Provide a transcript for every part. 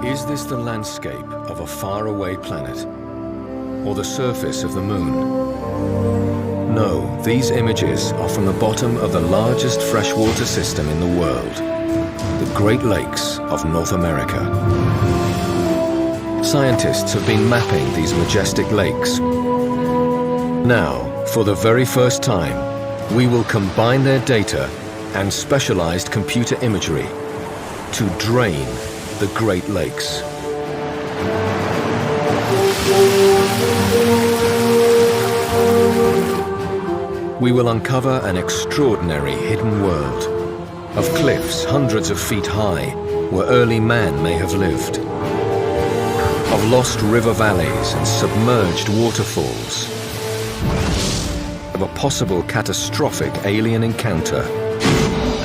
Is this the landscape of a faraway planet, or the surface of the moon? No, these images are from the bottom of the largest freshwater system in the world, the Great Lakes of North America. Scientists have been mapping these majestic lakes. Now, for the very first time, we will combine their data and specialized computer imagery to drain the Great Lakes. We will uncover an extraordinary hidden world of cliffs hundreds of feet high where early man may have lived, of lost river valleys and submerged waterfalls, of a possible catastrophic alien encounter,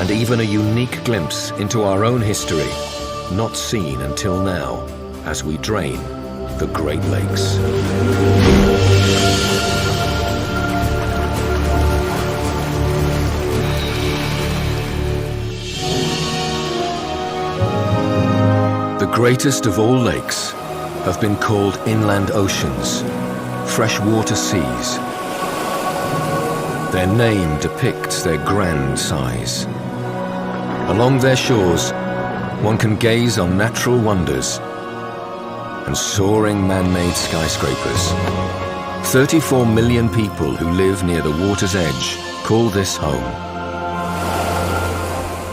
and even a unique glimpse into our own history, not seen until now, as we drain the Great Lakes. The greatest of all lakes have been called inland oceans, freshwater seas. Their name depicts their grand size. Along their shores, one can gaze on natural wonders and soaring man-made skyscrapers. 34 million people who live near the water's edge call this home.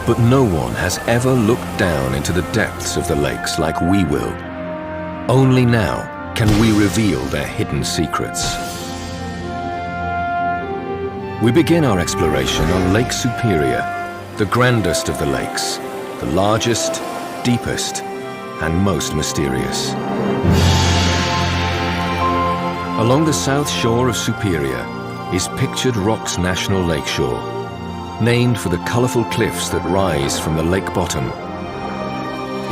But no one has ever looked down into the depths of the lakes like we will. Only now can we reveal their hidden secrets. We begin our exploration on Lake Superior, the grandest of the lakes, the largest, deepest, and most mysterious. Along the south shore of Superior is Pictured Rocks National Lakeshore, named for the colorful cliffs that rise from the lake bottom.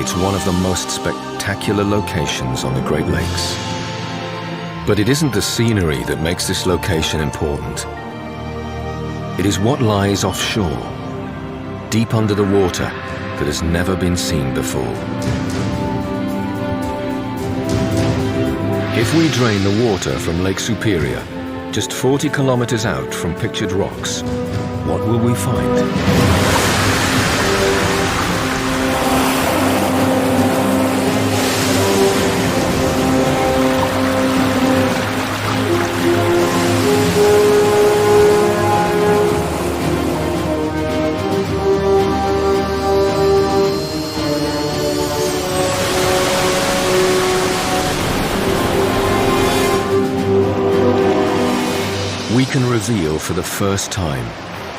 It's one of the most spectacular locations on the Great Lakes. But it isn't the scenery that makes this location important. It is what lies offshore, deep under the water, that has never been seen before. If we drain the water from Lake Superior, just 40 kilometers out from Pictured Rocks, what will we find? We can reveal for the first time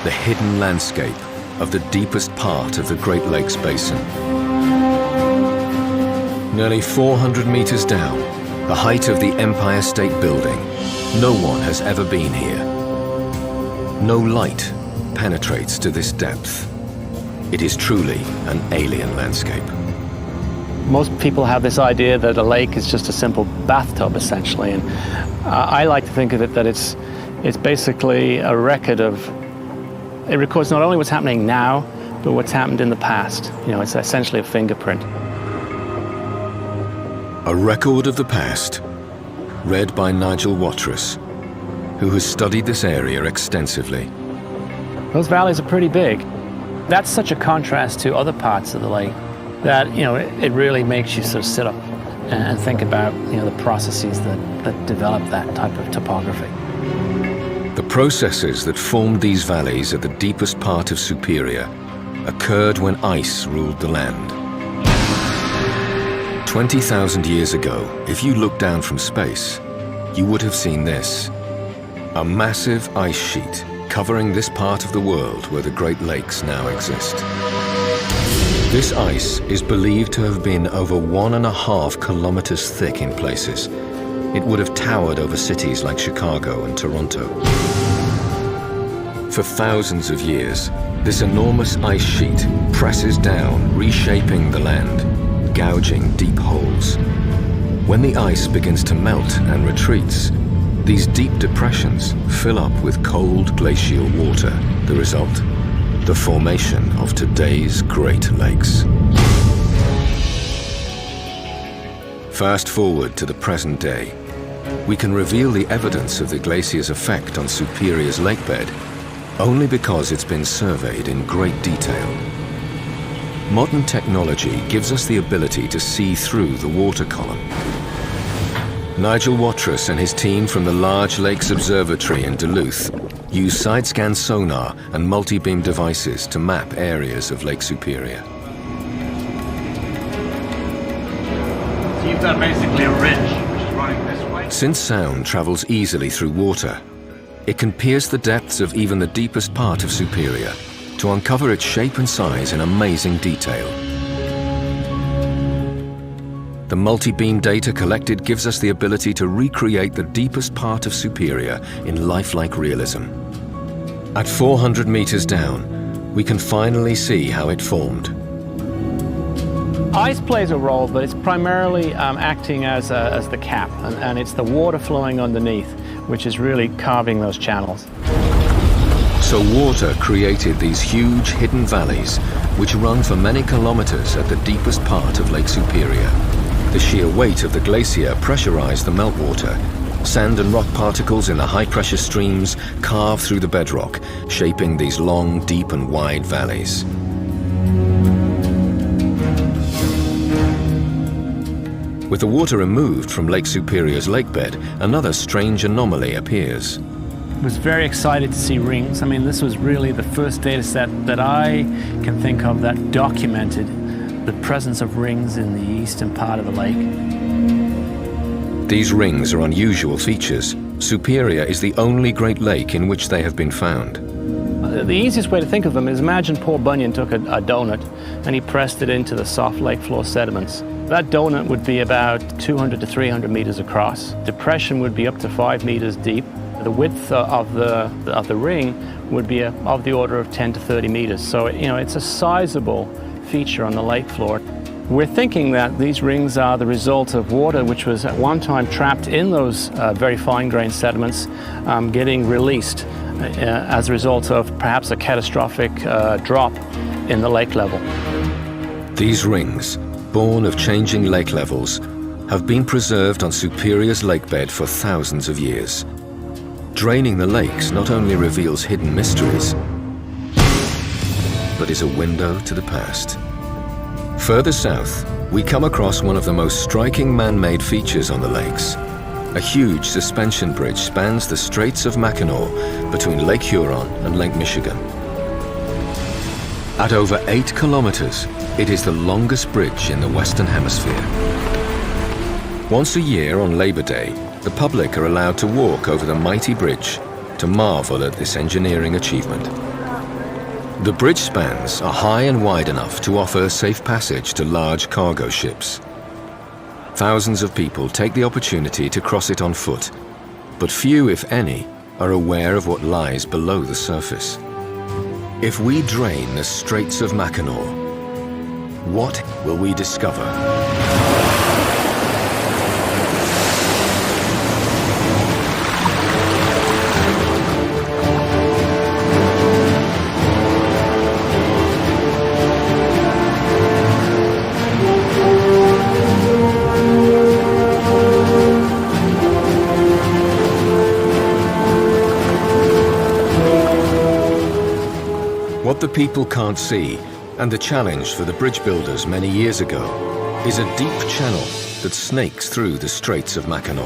the hidden landscape of the deepest part of the Great Lakes Basin. Nearly 400 meters down, the height of the Empire State Building, no one has ever been here. No light penetrates to this depth. It is truly an alien landscape. Most people have this idea that a lake is just a simple bathtub, essentially, and I like to think of it that it's basically a record of, it records not only what's happening now, but what's happened in the past. You know, it's essentially a fingerprint. A record of the past, read by Nigel Watrous, who has studied this area extensively. Those valleys are pretty big. That's such a contrast to other parts of the lake that, you know, it really makes you sort of sit up and think about, you know, the processes that develop that type of topography. The processes that formed these valleys at the deepest part of Superior occurred when ice ruled the land. 20,000 years ago, if you looked down from space, you would have seen this: a massive ice sheet covering this part of the world where the Great Lakes now exist. This ice is believed to have been over 1.5 kilometers thick in places. It would have towered over cities like Chicago and Toronto. For thousands of years, this enormous ice sheet presses down, reshaping the land, gouging deep holes. When the ice begins to melt and retreats, these deep depressions fill up with cold glacial water. The result? The formation of today's Great Lakes. Fast forward to the present day. We can reveal the evidence of the glacier's effect on Superior's lakebed only because it's been surveyed in great detail. Modern technology gives us the ability to see through the water column. Nigel Watrous and his team from the Large Lakes Observatory in Duluth use side-scan sonar and multi-beam devices to map areas of Lake Superior. So you've got basically a ridge which is running this way. Since sound travels easily through water, it can pierce the depths of even the deepest part of Superior to uncover its shape and size in amazing detail. The multi-beam data collected gives us the ability to recreate the deepest part of Superior in lifelike realism. At 400 meters down, we can finally see how it formed. Ice plays a role, but it's primarily acting as the cap, and it's the water flowing underneath, which is really carving those channels. So water created these huge hidden valleys, which run for many kilometers at the deepest part of Lake Superior. The sheer weight of the glacier pressurized the meltwater. Sand and rock particles in the high-pressure streams carve through the bedrock, shaping these long, deep and wide valleys. With the water removed from Lake Superior's lakebed, another strange anomaly appears. I was very excited to see rings. I mean, this was really the first data set that I can think of that documented the presence of rings in the eastern part of the lake. These rings are unusual features. Superior is the only Great Lake in which they have been found. The easiest way to think of them is imagine Paul Bunyan took a donut and he pressed it into the soft lake floor sediments. That donut would be about 200 to 300 meters across. Depression would be up to 5 meters deep. The width of the ring would be of the order of 10 to 30 meters. So, it's a sizable feature on the lake floor. We're thinking that these rings are the result of water which was at one time trapped in those very fine-grained sediments getting released as a result of perhaps a catastrophic drop in the lake level. These rings, born of changing lake levels, have been preserved on Superior's lakebed for thousands of years. Draining the lakes not only reveals hidden mysteries, but is a window to the past. Further south, we come across one of the most striking man-made features on the lakes. A huge suspension bridge spans the Straits of Mackinac between Lake Huron and Lake Michigan. At over 8 kilometers, it is the longest bridge in the Western Hemisphere. Once a year on Labor Day, the public are allowed to walk over the mighty bridge to marvel at this engineering achievement. The bridge spans are high and wide enough to offer safe passage to large cargo ships. Thousands of people take the opportunity to cross it on foot, but few, if any, are aware of what lies below the surface. If we drain the Straits of Mackinac, what will we discover? What the people can't see, and the challenge for the bridge builders many years ago, is a deep channel that snakes through the Straits of Mackinac.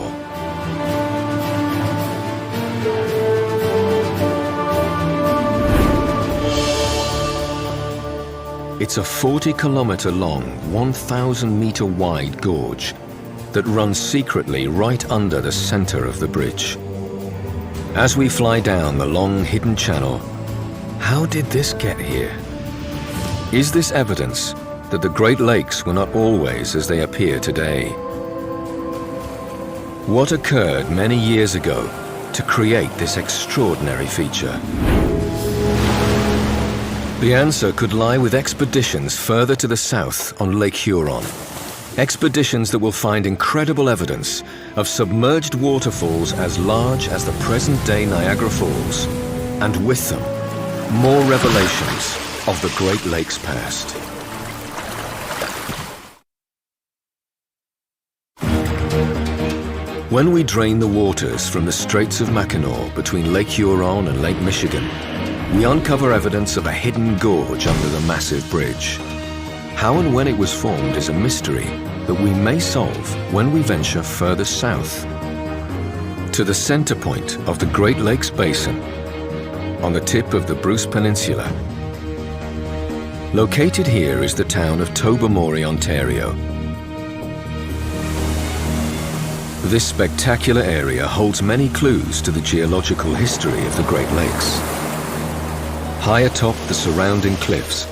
It's a 40-kilometer long, 1,000-meter wide gorge that runs secretly right under the center of the bridge. As we fly down the long hidden channel, how did this get here? Is this evidence that the Great Lakes were not always as they appear today? What occurred many years ago to create this extraordinary feature? The answer could lie with expeditions further to the south on Lake Huron. Expeditions that will find incredible evidence of submerged waterfalls as large as the present-day Niagara Falls, and with them, more revelations of the Great Lakes past. When we drain the waters from the Straits of Mackinac between Lake Huron and Lake Michigan, we uncover evidence of a hidden gorge under the massive bridge. How and when it was formed is a mystery that we may solve when we venture further south, to the center point of the Great Lakes Basin, on the tip of the Bruce Peninsula. Located here is the town of Tobermory, Ontario. This spectacular area holds many clues to the geological history of the Great Lakes. High atop the surrounding cliffs,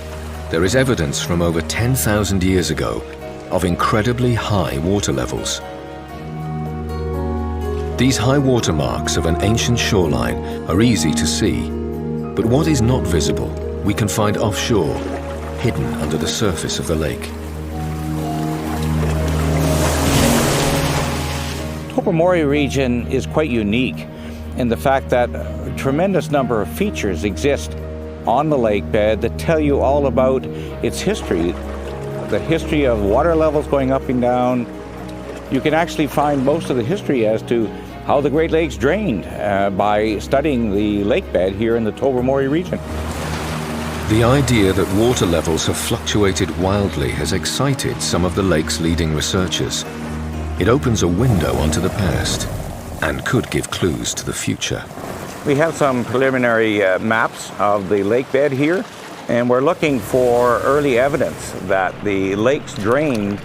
there is evidence from over 10,000 years ago of incredibly high water levels. These high water marks of an ancient shoreline are easy to see, but what is not visible we can find offshore, hidden under the surface of the lake. Tobermory region is quite unique in the fact that a tremendous number of features exist on the lake bed that tell you all about its history, the history of water levels going up and down. You can actually find most of the history as to how the Great Lakes drained by studying the lake bed here in the Tobermory region. The idea that water levels have fluctuated wildly has excited some of the lake's leading researchers. It opens a window onto the past and could give clues to the future. We have some preliminary maps of the lake bed here, and we're looking for early evidence that the lakes drained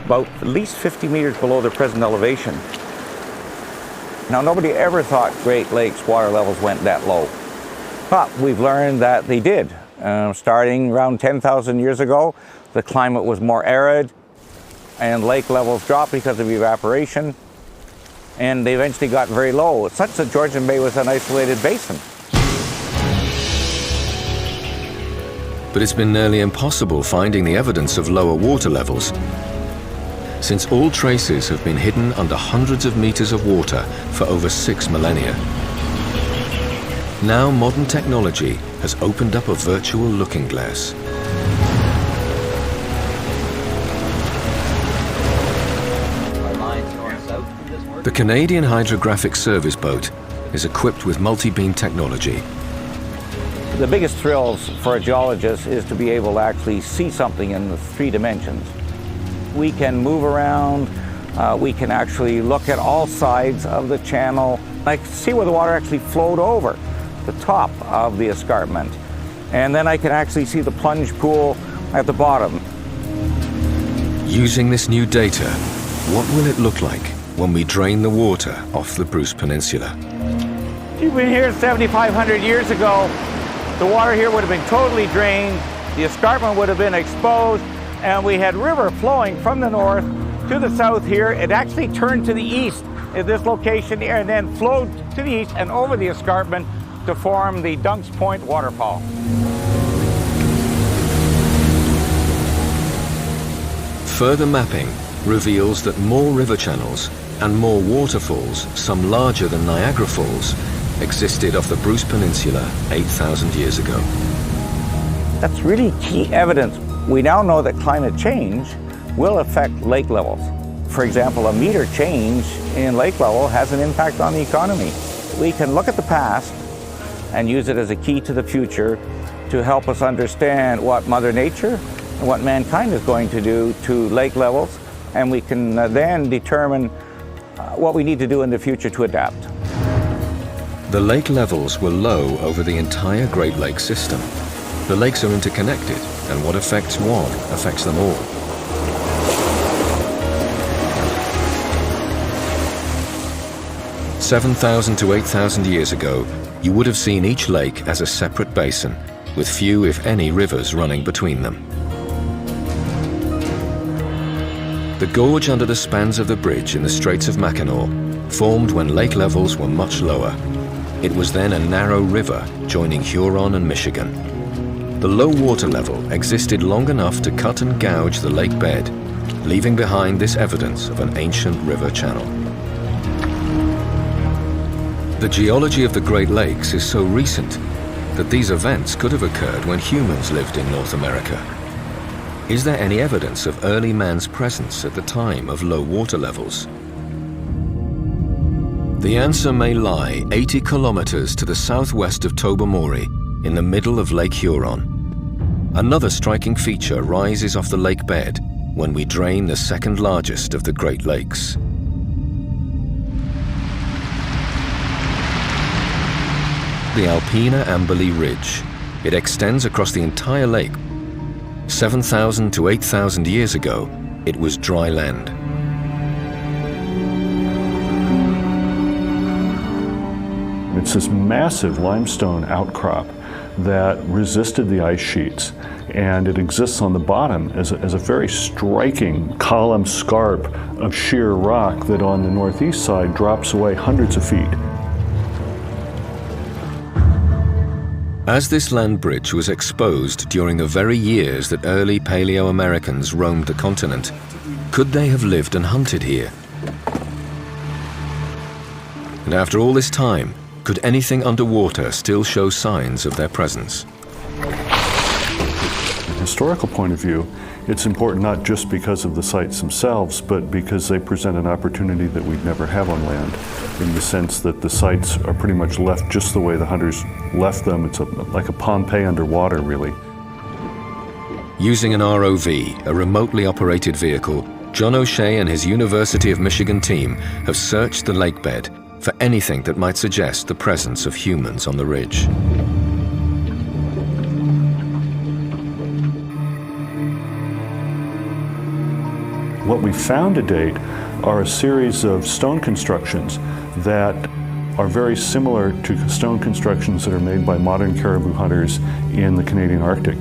about at least 50 meters below their present elevation. Now, nobody ever thought Great Lakes water levels went that low, but we've learned that they did. Starting around 10,000 years ago, the climate was more arid, and lake levels dropped because of evaporation, and they eventually got very low, such that Georgian Bay was an isolated basin. But it's been nearly impossible finding the evidence of lower water levels, since all traces have been hidden under hundreds of meters of water for over 6 millennia. Now modern technology has opened up a virtual looking glass. The Canadian Hydrographic Service boat is equipped with multi-beam technology. The biggest thrills for a geologist is to be able to actually see something in the 3 dimensions. We can move around, we can actually look at all sides of the channel. I can see where the water actually flowed over the top of the escarpment. And then I can actually see the plunge pool at the bottom. Using this new data, what will it look like when we drain the water off the Bruce Peninsula? You've been here 7,500 years ago. The water here would have been totally drained, the escarpment would have been exposed, and we had river flowing from the north to the south here. It actually turned to the east at this location here and then flowed to the east and over the escarpment to form the Dunks Point waterfall. Further mapping reveals that more river channels and more waterfalls, some larger than Niagara Falls, existed off the Bruce Peninsula 8,000 years ago. That's really key evidence. We now know that climate change will affect lake levels. For example, a meter change in lake level has an impact on the economy. We can look at the past and use it as a key to the future to help us understand what Mother Nature and what mankind is going to do to lake levels, and we can then determine what we need to do in the future to adapt. The lake levels were low over the entire Great Lakes system. The lakes are interconnected, and what affects one affects them all. "7,000 to 8,000 years ago, you would have seen each lake as a separate basin, with few, if any, rivers running between them. The gorge under the spans of the bridge in the Straits of Mackinac formed when lake levels were much lower. It was then a narrow river joining Huron and Michigan. The low water level existed long enough to cut and gouge the lake bed, leaving behind this evidence of an ancient river channel. The geology of the Great Lakes is so recent that these events could have occurred when humans lived in North America. Is there any evidence of early man's presence at the time of low water levels? The answer may lie 80 kilometers to the southwest of Tobermory, in the middle of Lake Huron. Another striking feature rises off the lake bed when we drain the second largest of the Great Lakes. The Alpena Amberley Ridge. It extends across the entire lake. 7,000 to 8,000 years ago, it was dry land. It's this massive limestone outcrop that resisted the ice sheets, and it exists on the bottom as a very striking column scarp of sheer rock that on the northeast side drops away hundreds of feet. As this land bridge was exposed during the very years that early Paleo-Americans roamed the continent, could they have lived and hunted here? And after all this time, could anything underwater still show signs of their presence? From a historical point of view, it's important not just because of the sites themselves, but because they present an opportunity that we'd never have on land, in the sense that the sites are pretty much left just the way the hunters left them. It's like a Pompeii underwater, really. Using an ROV, a remotely operated vehicle, John O'Shea and his University of Michigan team have searched the lake bed for anything that might suggest the presence of humans on the ridge. What we found to date are a series of stone constructions that are very similar to stone constructions that are made by modern caribou hunters in the Canadian Arctic.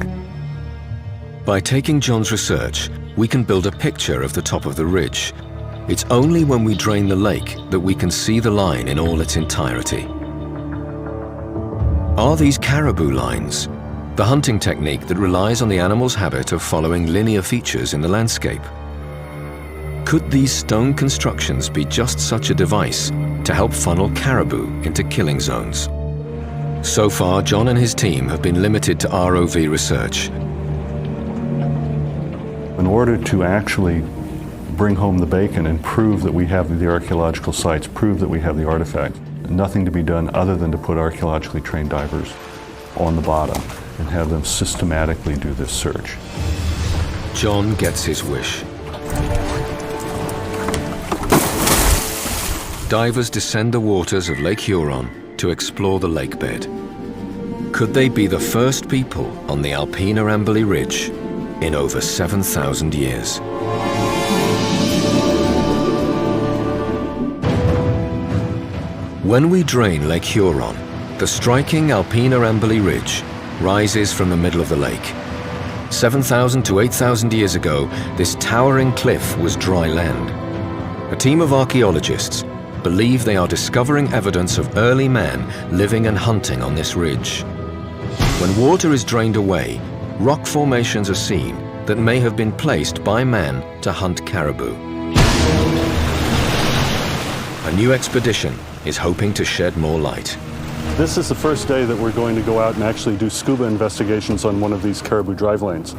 By taking John's research, we can build a picture of the top of the ridge. It's only when we drain the lake that we can see the line in all its entirety. Are these caribou lines? The hunting technique that relies on the animal's habit of following linear features in the landscape. Could these stone constructions be just such a device to help funnel caribou into killing zones? So far, John and his team have been limited to ROV research. In order to actually bring home the bacon and prove that we have the archaeological sites, prove that we have the artifacts, nothing to be done other than to put archaeologically trained divers on the bottom and have them systematically do this search. John gets his wish. Divers descend the waters of Lake Huron to explore the lake bed. Could they be the first people on the Alpena Amberley Ridge in over 7,000 years? When we drain Lake Huron, the striking Alpena Amberley Ridge rises from the middle of the lake. 7,000 to 8,000 years ago, this towering cliff was dry land. A team of archaeologists believe they are discovering evidence of early man living and hunting on this ridge. When water is drained away, rock formations are seen that may have been placed by man to hunt caribou. A new expedition is hoping to shed more light. This is the first day that we're going to go out and actually do scuba investigations on one of these caribou drive lanes.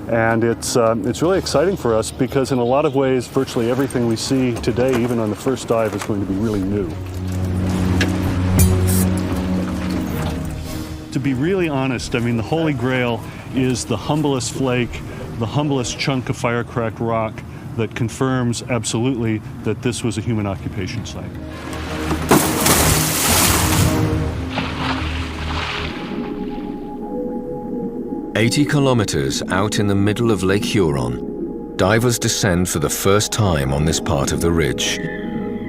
And it's really exciting for us because in a lot of ways, virtually everything we see today, even on the first dive, is going to be really new. To be really honest, I mean, the Holy Grail is the humblest flake, the humblest chunk of fire-cracked rock that confirms absolutely that this was a human occupation site. "80 kilometers out in the middle of Lake Huron, divers descend for the first time on this part of the ridge.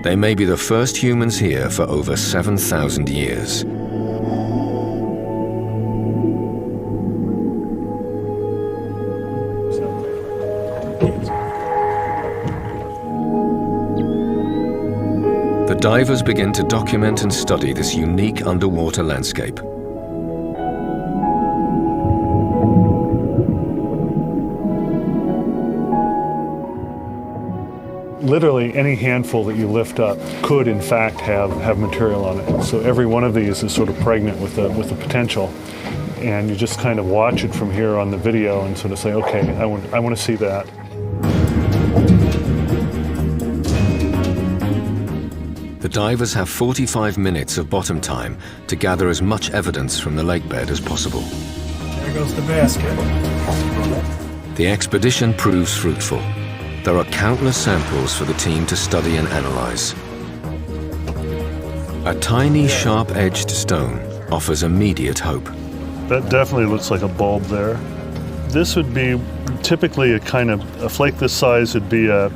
They may be the first humans here for over 7,000 years. The divers begin to document and study this unique underwater landscape. Literally any handful that you lift up could in fact have material on it. So every one of these is sort of pregnant with the potential. And you just kind of watch it from here on the video and sort of say, okay, I want to see that. The divers have 45 minutes of bottom time to gather as much evidence from the lakebed as possible. There goes the basket. The expedition proves fruitful. There are countless samples for the team to study and analyze. A tiny, sharp-edged stone offers immediate hope. That definitely looks like a bulb there. This would be typically a flake this size would be a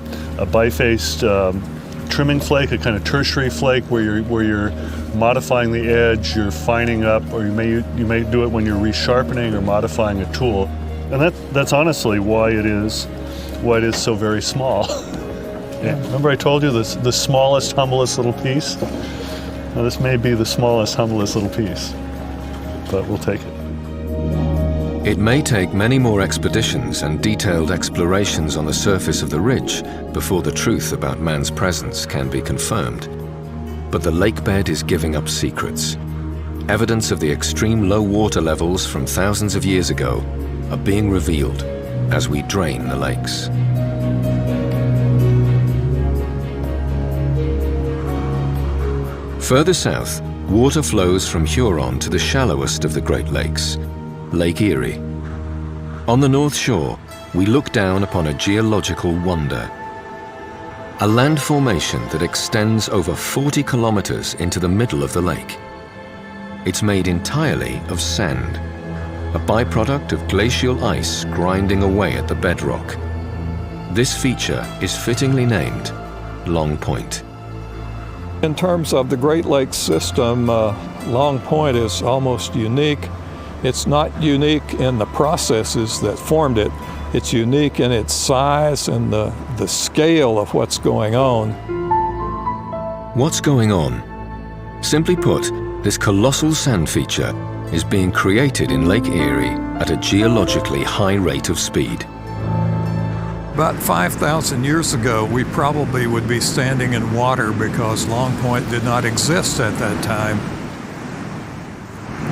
bifaced trimming flake, a kind of tertiary flake where you're modifying the edge, you're fining up, or you may do it when you're resharpening or modifying a tool. And that's honestly why it is so very small. Yeah. Remember I told you the smallest, humblest little piece? Now this may be the smallest, humblest little piece, but we'll take it. It may take many more expeditions and detailed explorations on the surface of the ridge before the truth about man's presence can be confirmed. But the lakebed is giving up secrets. Evidence of the extreme low water levels from thousands of years ago are being revealed as we drain the lakes. Further south, water flows from Huron to the shallowest of the Great Lakes, Lake Erie. On the North Shore, we look down upon a geological wonder. A land formation that extends over 40 kilometers into the middle of the lake. It's made entirely of sand, a byproduct of glacial ice grinding away at the bedrock. This feature is fittingly named Long Point. In terms of the Great Lakes system, Long Point is almost unique. It's not unique in the processes that formed it. It's unique in its size and the scale of what's going on. What's going on? Simply put, this colossal sand feature is being created in Lake Erie at a geologically high rate of speed. About 5,000 years ago, we probably would be standing in water because Long Point did not exist at that time.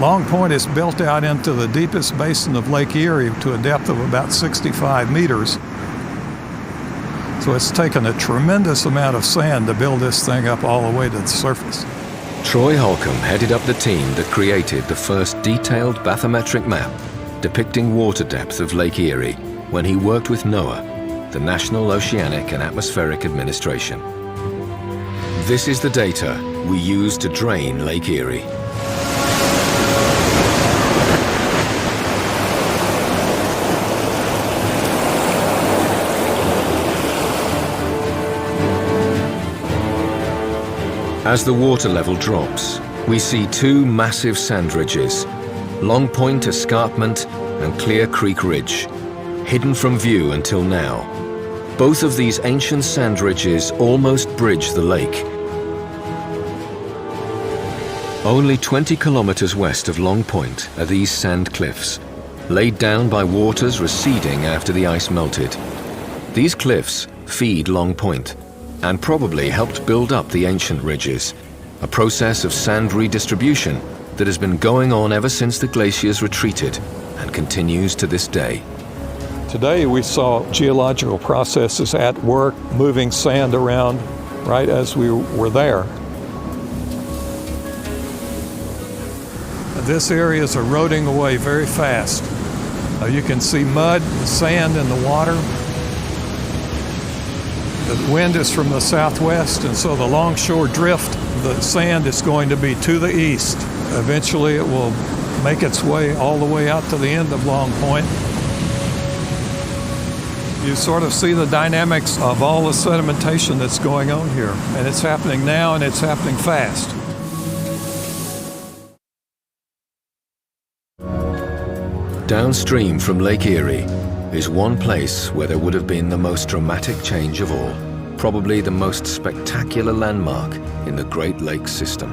Long Point is built out into the deepest basin of Lake Erie to a depth of about 65 meters. So it's taken a tremendous amount of sand to build this thing up all the way to the surface. Troy Holcomb headed up the team that created the first detailed bathymetric map depicting water depth of Lake Erie when he worked with NOAA, the National Oceanic and Atmospheric Administration. This is the data we use to drain Lake Erie. As the water level drops, we see two massive sand ridges, Long Point Escarpment and Clear Creek Ridge, hidden from view until now. Both of these ancient sand ridges almost bridge the lake. Only 20 kilometers west of Long Point are these sand cliffs, laid down by waters receding after the ice melted. These cliffs feed Long Point, and probably helped build up the ancient ridges, a process of sand redistribution that has been going on ever since the glaciers retreated and continues to this day. Today we saw geological processes at work, moving sand around right as we were there. This area is eroding away very fast. You can see mud, sand in the water. The wind is from the southwest, and so the longshore drift, the sand is going to be to the east. Eventually it will make its way all the way out to the end of Long Point. You sort of see the dynamics of all the sedimentation that's going on here, and it's happening now and it's happening fast. Downstream from Lake Erie is one place where there would have been the most dramatic change of all, probably the most spectacular landmark in the Great Lakes system.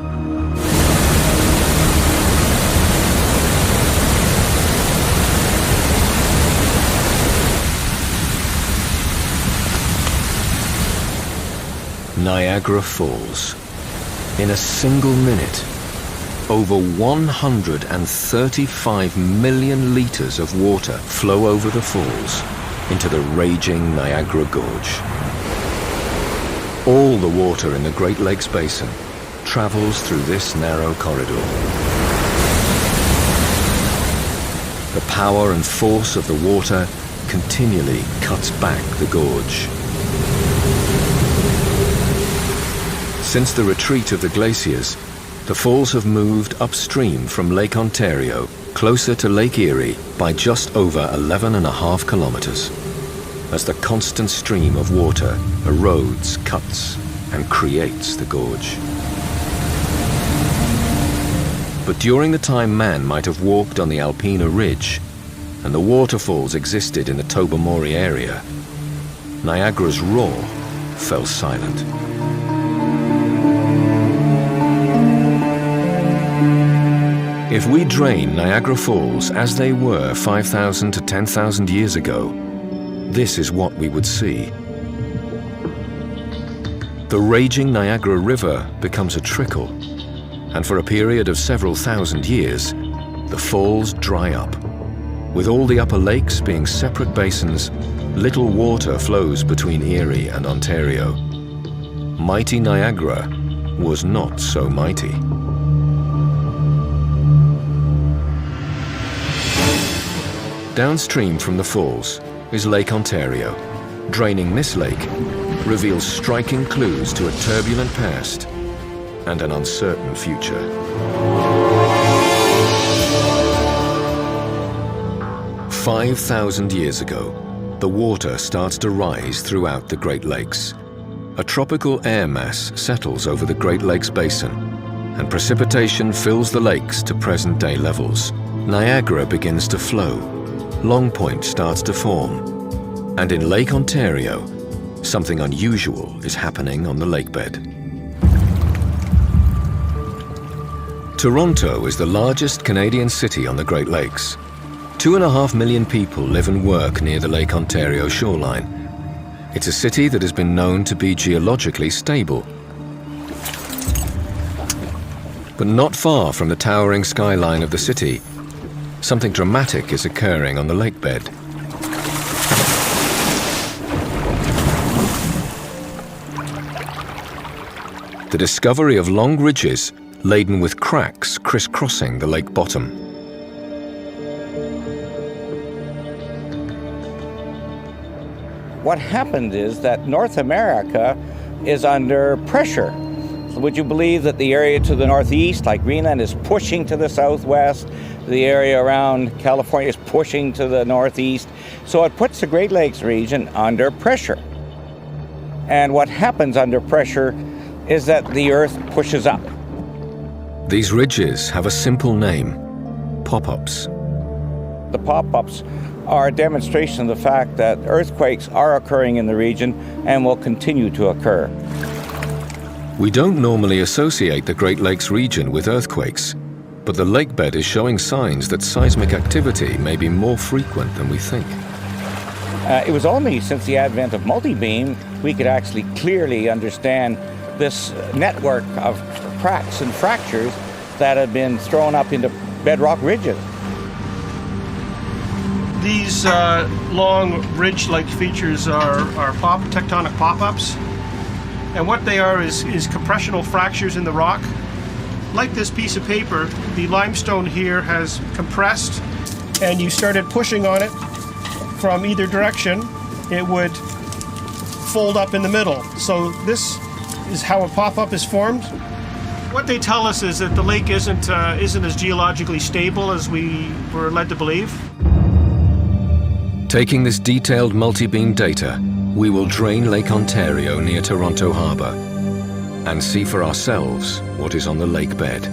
Niagara Falls. In a single minute, over 135 million liters of water flow over the falls into the raging Niagara Gorge. All the water in the Great Lakes Basin travels through this narrow corridor. The power and force of the water continually cuts back the gorge. Since the retreat of the glaciers, the falls have moved upstream from Lake Ontario, closer to Lake Erie by just over 11.5 kilometers, as the constant stream of water erodes, cuts, and creates the gorge. But during the time man might have walked on the Alpena Ridge, and the waterfalls existed in the Tobermory area, Niagara's roar fell silent. If we drain Niagara Falls as they were 5,000 to 10,000 years ago, this is what we would see. The raging Niagara River becomes a trickle, and for a period of several thousand years, the falls dry up. With all the upper lakes being separate basins, little water flows between Erie and Ontario. Mighty Niagara was not so mighty. Downstream from the falls is Lake Ontario. Draining this lake reveals striking clues to a turbulent past and an uncertain future. "5,000 years ago, the water starts to rise throughout the Great Lakes. A tropical air mass settles over the Great Lakes Basin, and precipitation fills the lakes to present-day levels. Niagara begins to flow. Long Point starts to form. And in Lake Ontario, something unusual is happening on the lakebed. Toronto is the largest Canadian city on the Great Lakes. 2.5 million people live and work near the Lake Ontario shoreline. It's a city that has been known to be geologically stable. But not far from the towering skyline of the city, something dramatic is occurring on the lakebed. The discovery of long ridges laden with cracks crisscrossing the lake bottom. What happened is that North America is under pressure. So would you believe that the area to the northeast, like Greenland, is pushing to the southwest? The area around California is pushing to the northeast. So it puts the Great Lakes region under pressure. And what happens under pressure is that the earth pushes up. These ridges have a simple name: pop-ups. The pop-ups are a demonstration of the fact that earthquakes are occurring in the region and will continue to occur. We don't normally associate the Great Lakes region with earthquakes, but the lakebed is showing signs that seismic activity may be more frequent than we think. It was only since the advent of multibeam we could actually clearly understand this network of cracks and fractures that had been thrown up into bedrock ridges. These long ridge-like features are tectonic pop-ups. And what they are is compressional fractures in the rock. Like this piece of paper, the limestone here has compressed, and you started pushing on it from either direction, it would fold up in the middle. So this is how a pop-up is formed. What they tell us is that the lake isn't as geologically stable as we were led to believe. Taking this detailed multi-beam data, we will drain Lake Ontario near Toronto Harbour and see for ourselves what is on the lakebed.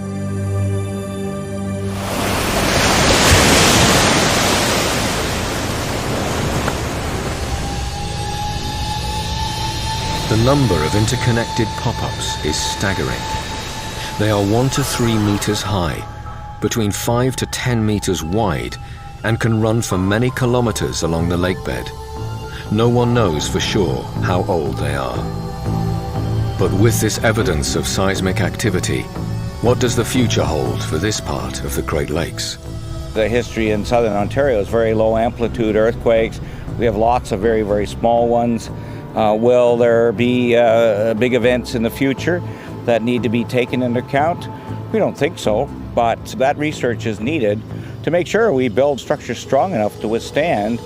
The number of interconnected pop-ups is staggering. They are 1 to 3 meters high, between 5 to 10 meters wide, and can run for many kilometers along the lakebed. No one knows for sure how old they are. But with this evidence of seismic activity, what does the future hold for this part of the Great Lakes? The history in southern Ontario is very low amplitude earthquakes. We have lots of very, very small ones. Will there be big events in the future that need to be taken into account? We don't think so, but that research is needed to make sure we build structures strong enough to withstand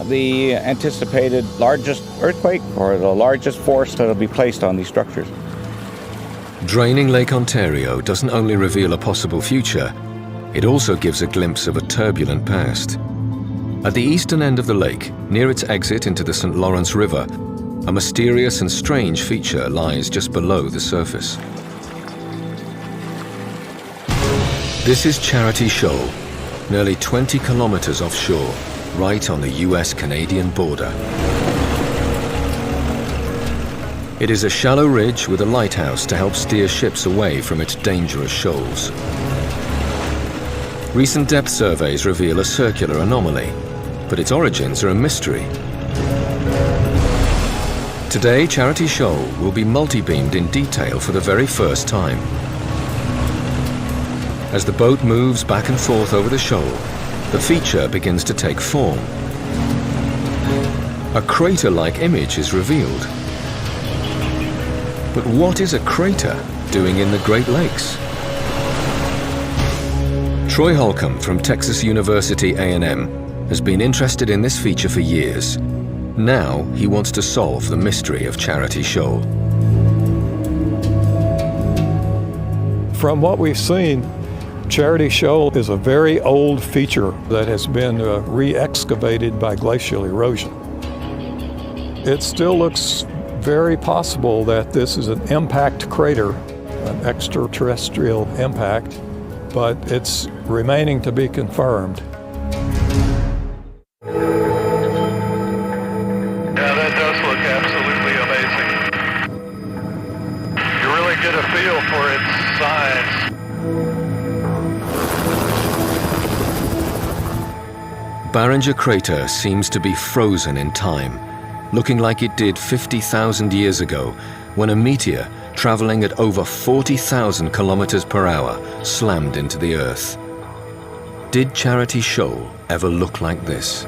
the anticipated largest earthquake or the largest force that will be placed on these structures. Draining Lake Ontario doesn't only reveal a possible future, it also gives a glimpse of a turbulent past. At the eastern end of the lake, near its exit into the St. Lawrence River, a mysterious and strange feature lies just below the surface. This is Charity Shoal, nearly 20 kilometers offshore, right on the US-Canadian border. It is a shallow ridge with a lighthouse to help steer ships away from its dangerous shoals. Recent depth surveys reveal a circular anomaly, but its origins are a mystery. Today, Charity Shoal will be multi-beamed in detail for the very first time. As the boat moves back and forth over the shoal, the feature begins to take form. A crater-like image is revealed. But what is a crater doing in the Great Lakes? Troy Holcomb from Texas University A&M has been interested in this feature for years. Now he wants to solve the mystery of Charity Shoal. From what we've seen, Charity Shoal is a very old feature that has been re-excavated by glacial erosion. It still looks very possible that this is an impact crater, an extraterrestrial impact, but it's remaining to be confirmed. Yeah, that does look absolutely amazing. You really get a feel for its size. Barringer Crater seems to be frozen in time, looking like it did 50,000 years ago when a meteor traveling at over 40,000 kilometers per hour slammed into the Earth. Did Charity Shoal ever look like this?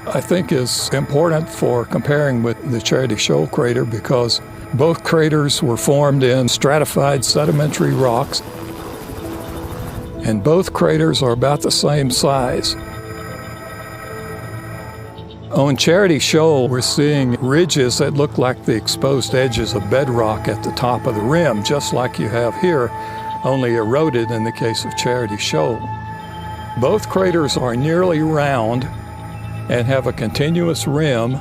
I think is important for comparing with the Charity Shoal crater because both craters were formed in stratified sedimentary rocks, and both craters are about the same size. On Charity Shoal, we're seeing ridges that look like the exposed edges of bedrock at the top of the rim, just like you have here, only eroded in the case of Charity Shoal. Both craters are nearly round and have a continuous rim.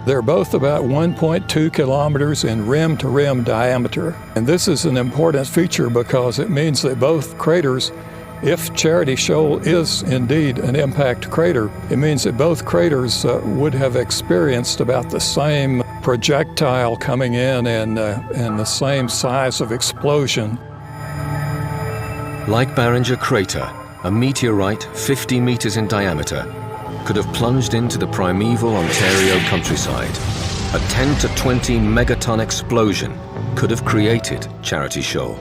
They're both about 1.2 kilometers in rim-to-rim diameter. And this is an important feature because it means that both craters, if Charity Shoal is indeed an impact crater, it means that both craters would have experienced about the same projectile coming in and the same size of explosion. Like Barringer Crater, a meteorite 50 meters in diameter could have plunged into the primeval Ontario countryside. A 10 to 20 megaton explosion could have created Charity Shoal.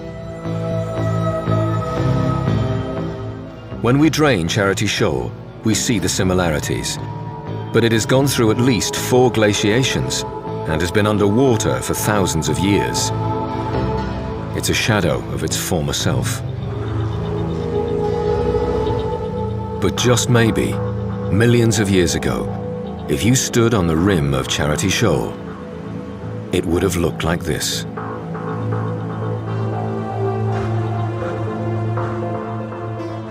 When we drain Charity Shoal, we see the similarities. But it has gone through at least 4 glaciations and has been underwater for thousands of years. It's a shadow of its former self. But just maybe, millions of years ago, if you stood on the rim of Charity Shoal, it would have looked like this.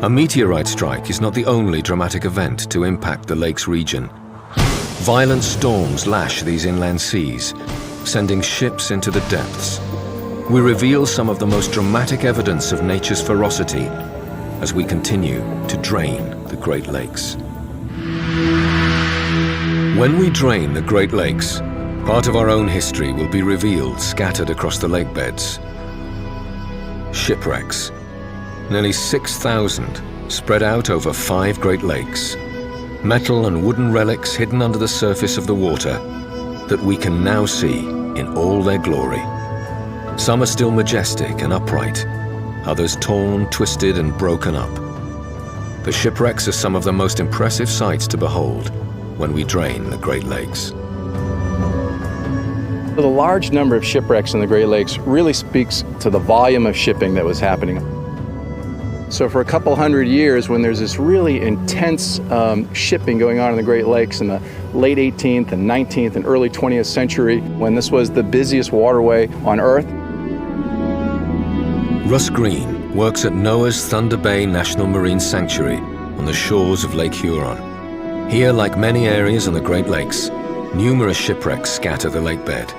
A meteorite strike is not the only dramatic event to impact the lake's region. Violent storms lash these inland seas, sending ships into the depths. We reveal some of the most dramatic evidence of nature's ferocity as we continue to drain the Great Lakes. When we drain the Great Lakes, part of our own history will be revealed scattered across the lake beds. Shipwrecks, nearly 6,000 spread out over 5 Great Lakes. Metal and wooden relics hidden under the surface of the water that we can now see in all their glory. Some are still majestic and upright, others torn, twisted, and broken up. The shipwrecks are some of the most impressive sights to behold when we drain the Great Lakes. The large number of shipwrecks in the Great Lakes really speaks to the volume of shipping that was happening. So for a couple hundred years, when there's this really intense shipping going on in the Great Lakes in the late 18th and 19th and early 20th century, when this was the busiest waterway on Earth. Russ Green works at NOAA's Thunder Bay National Marine Sanctuary on the shores of Lake Huron. Here, like many areas on the Great Lakes, numerous shipwrecks scatter the lake bed.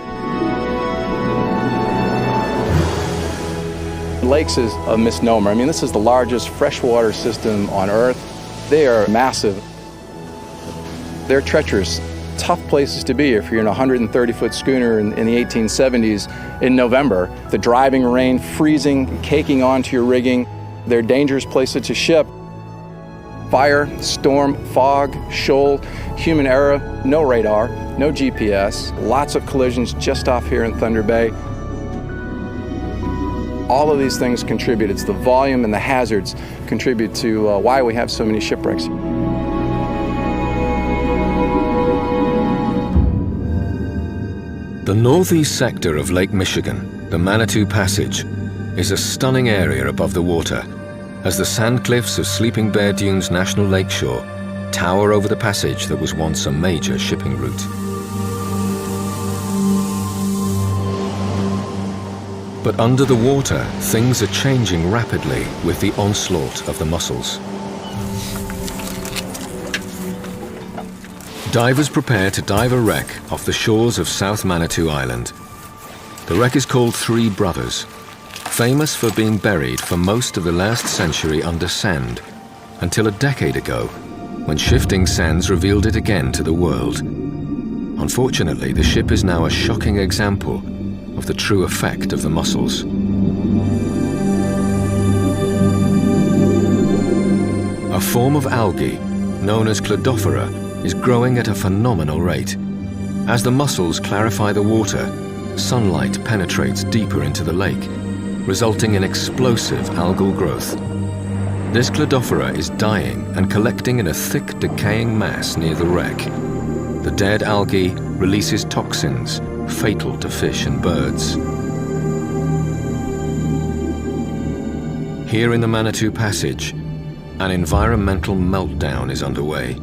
Lakes is a misnomer. I mean, this is the largest freshwater system on Earth. They are massive. They're treacherous, tough places to be if you're in a 130-foot schooner in the 1870s in November. The driving rain, freezing, caking onto your rigging. They're dangerous places to ship. Fire, storm, fog, shoal, human error, no radar, no GPS, lots of collisions just off here in Thunder Bay. All of these things contribute. It's the volume and the hazards contribute to why we have so many shipwrecks. The northeast sector of Lake Michigan, the Manitou Passage, is a stunning area above the water as the sand cliffs of Sleeping Bear Dunes National Lakeshore tower over the passage that was once a major shipping route. But under the water, things are changing rapidly with the onslaught of the mussels. Divers prepare to dive a wreck off the shores of South Manitou Island. The wreck is called Three Brothers, famous for being buried for most of the last century under sand, until a decade ago, when shifting sands revealed it again to the world. Unfortunately, the ship is now a shocking example of the true effect of the mussels. A form of algae, known as Cladophora, is growing at a phenomenal rate. As the mussels clarify the water, sunlight penetrates deeper into the lake, resulting in explosive algal growth. This Cladophora is dying and collecting in a thick, decaying mass near the wreck. The dead algae releases toxins fatal to fish and birds. Here in the Manitou Passage, an environmental meltdown is underway.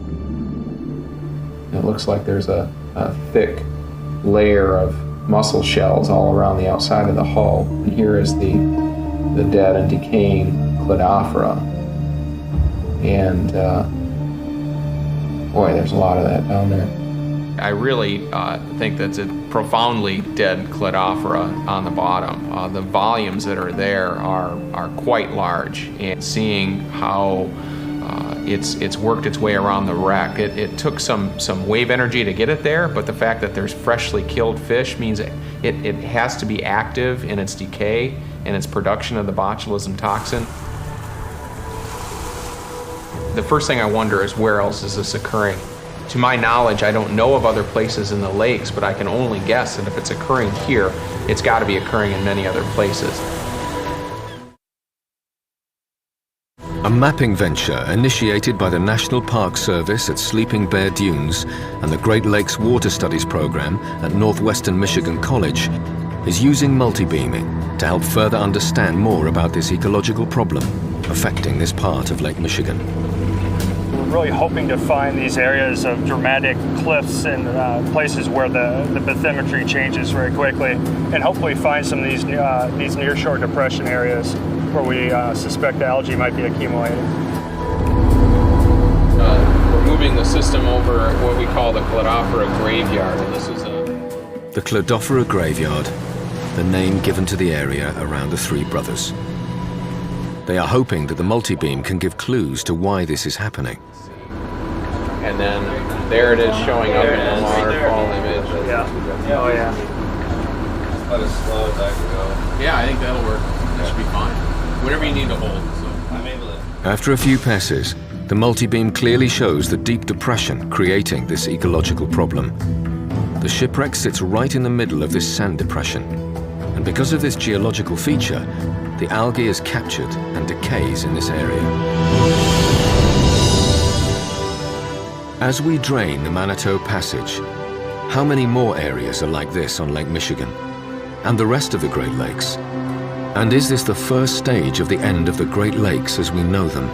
It looks like there's a thick layer of mussel shells all around the outside of the hull. And here is the dead and decaying Cladophora. And boy, there's a lot of that down there. I really think that's a profoundly dead Cladophora on the bottom. The volumes that are there are quite large, and seeing how it's worked its way around the wreck. It took some wave energy to get it there, but the fact that there's freshly killed fish means it has to be active in its decay and its production of the botulism toxin. The first thing I wonder is, where else is this occurring? To my knowledge, I don't know of other places in the lakes, but I can only guess that if it's occurring here, it's got to be occurring in many other places. A mapping venture initiated by the National Park Service at Sleeping Bear Dunes and the Great Lakes Water Studies Program at Northwestern Michigan College is using multibeaming to help further understand more about this ecological problem affecting this part of Lake Michigan. We're really hoping to find these areas of dramatic cliffs and places where the bathymetry changes very quickly, and hopefully find some of these nearshore depression areas where we suspect algae might be accumulating. We're moving the system over what we call the Cladophora graveyard, and this is the Cladophora graveyard, the name given to the area around the Three Brothers. They are hoping that the multibeam can give clues to why this is happening. And then there it is showing up in the waterfall image. Yeah. Oh yeah. Let us slow it back and go. Yeah, I think that'll work. That should be fine. Whatever you need to hold. So I'm able to. After a few passes, the multibeam clearly shows the deep depression creating this ecological problem. The shipwreck sits right in the middle of this sand depression, and because of this geological feature, the algae is captured and decays in this area. As we drain the Manitou Passage, how many more areas are like this on Lake Michigan and the rest of the Great Lakes? And is this the first stage of the end of the Great Lakes as we know them?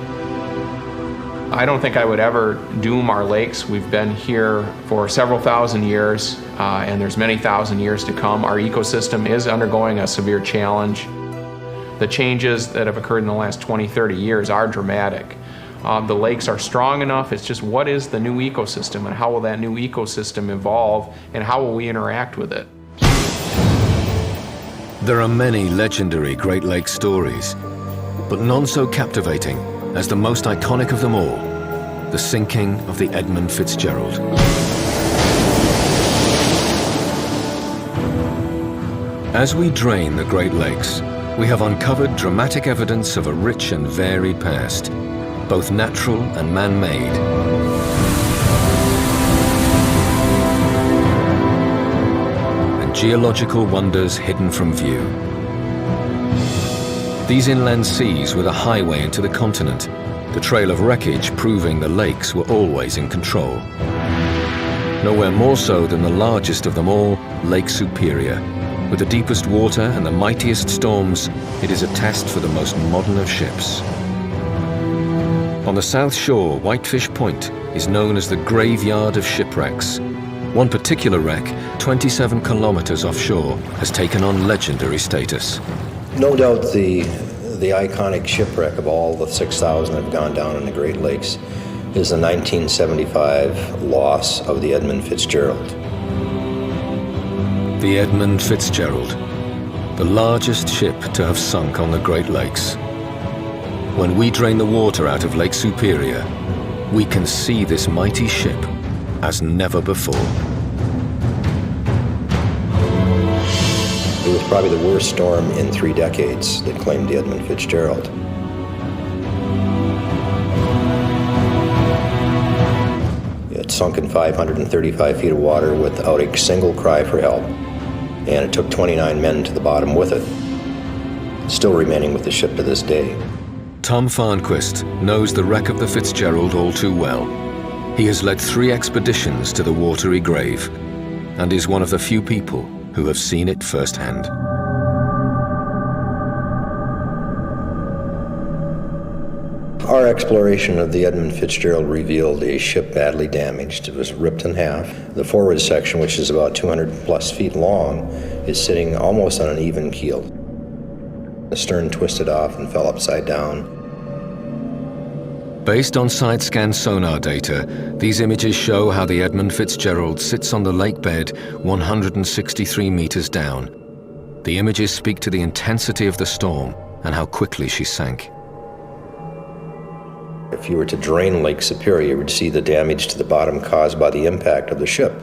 I don't think I would ever doom our lakes. We've been here for several thousand years, and there's many thousand years to come. Our ecosystem is undergoing a severe challenge. The changes that have occurred in the last 20, 30 years are dramatic. The lakes are strong enough. It's just what is the new ecosystem and how will that new ecosystem evolve and how will we interact with it? There are many legendary Great Lakes stories, but none so captivating as the most iconic of them all, the sinking of the Edmund Fitzgerald. As we drain the Great Lakes, we have uncovered dramatic evidence of a rich and varied past, both natural and man-made. And geological wonders hidden from view. These inland seas were the highway into the continent, the trail of wreckage proving the lakes were always in control. Nowhere more so than the largest of them all, Lake Superior. With the deepest water and the mightiest storms, it is a test for the most modern of ships. On the south shore, Whitefish Point is known as the graveyard of shipwrecks. One particular wreck, 27 kilometers offshore, has taken on legendary status. No doubt the iconic shipwreck of all the 6,000 that have gone down in the Great Lakes is the 1975 loss of the Edmund Fitzgerald. The Edmund Fitzgerald, the largest ship to have sunk on the Great Lakes. When we drain the water out of Lake Superior, we can see this mighty ship as never before. It was probably the worst storm in 3 decades that claimed the Edmund Fitzgerald. It sunk in 535 feet of water without a single cry for help, and it took 29 men to the bottom with it, still remaining with the ship to this day. Tom Farnquist knows the wreck of the Fitzgerald all too well. He has led 3 expeditions to the watery grave and is one of the few people who have seen it firsthand. Our exploration of the Edmund Fitzgerald revealed a ship badly damaged. It was ripped in half. The forward section, which is about 200 plus feet long, is sitting almost on an even keel. The stern twisted off and fell upside down. Based on side-scan sonar data, these images show how the Edmund Fitzgerald sits on the lake bed 163 meters down. The images speak to the intensity of the storm and how quickly she sank. If you were to drain Lake Superior, you would see the damage to the bottom caused by the impact of the ship.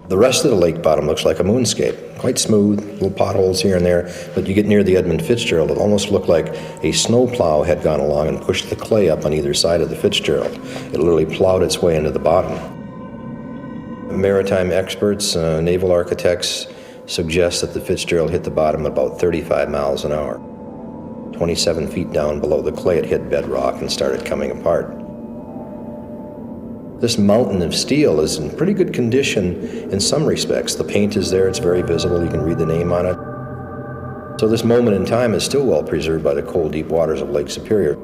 The rest of the lake bottom looks like a moonscape, quite smooth, little potholes here and there, but you get near the Edmund Fitzgerald, it almost looked like a snowplow had gone along and pushed the clay up on either side of the Fitzgerald. It literally plowed its way into the bottom. Maritime experts, naval architects, suggest that the Fitzgerald hit the bottom at about 35 miles an hour. 27 feet down below the clay, it hit bedrock and started coming apart. This mountain of steel is in pretty good condition in some respects. The paint is there, it's very visible, you can read the name on it. So this moment in time is still well preserved by the cold, deep waters of Lake Superior.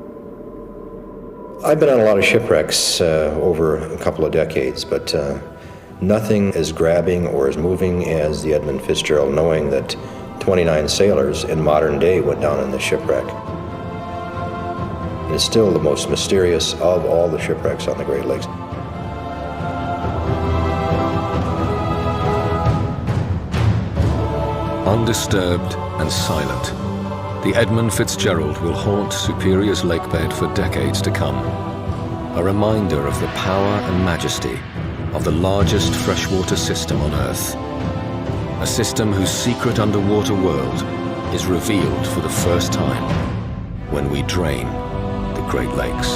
I've been on a lot of shipwrecks over a couple of decades, but nothing as grabbing or as moving as the Edmund Fitzgerald, knowing that 29 sailors in modern day went down in this shipwreck. It is still the most mysterious of all the shipwrecks on the Great Lakes. Undisturbed and silent, the Edmund Fitzgerald will haunt Superior's lakebed for decades to come. A reminder of the power and majesty of the largest freshwater system on Earth. A system whose secret underwater world is revealed for the first time when we drain the Great Lakes.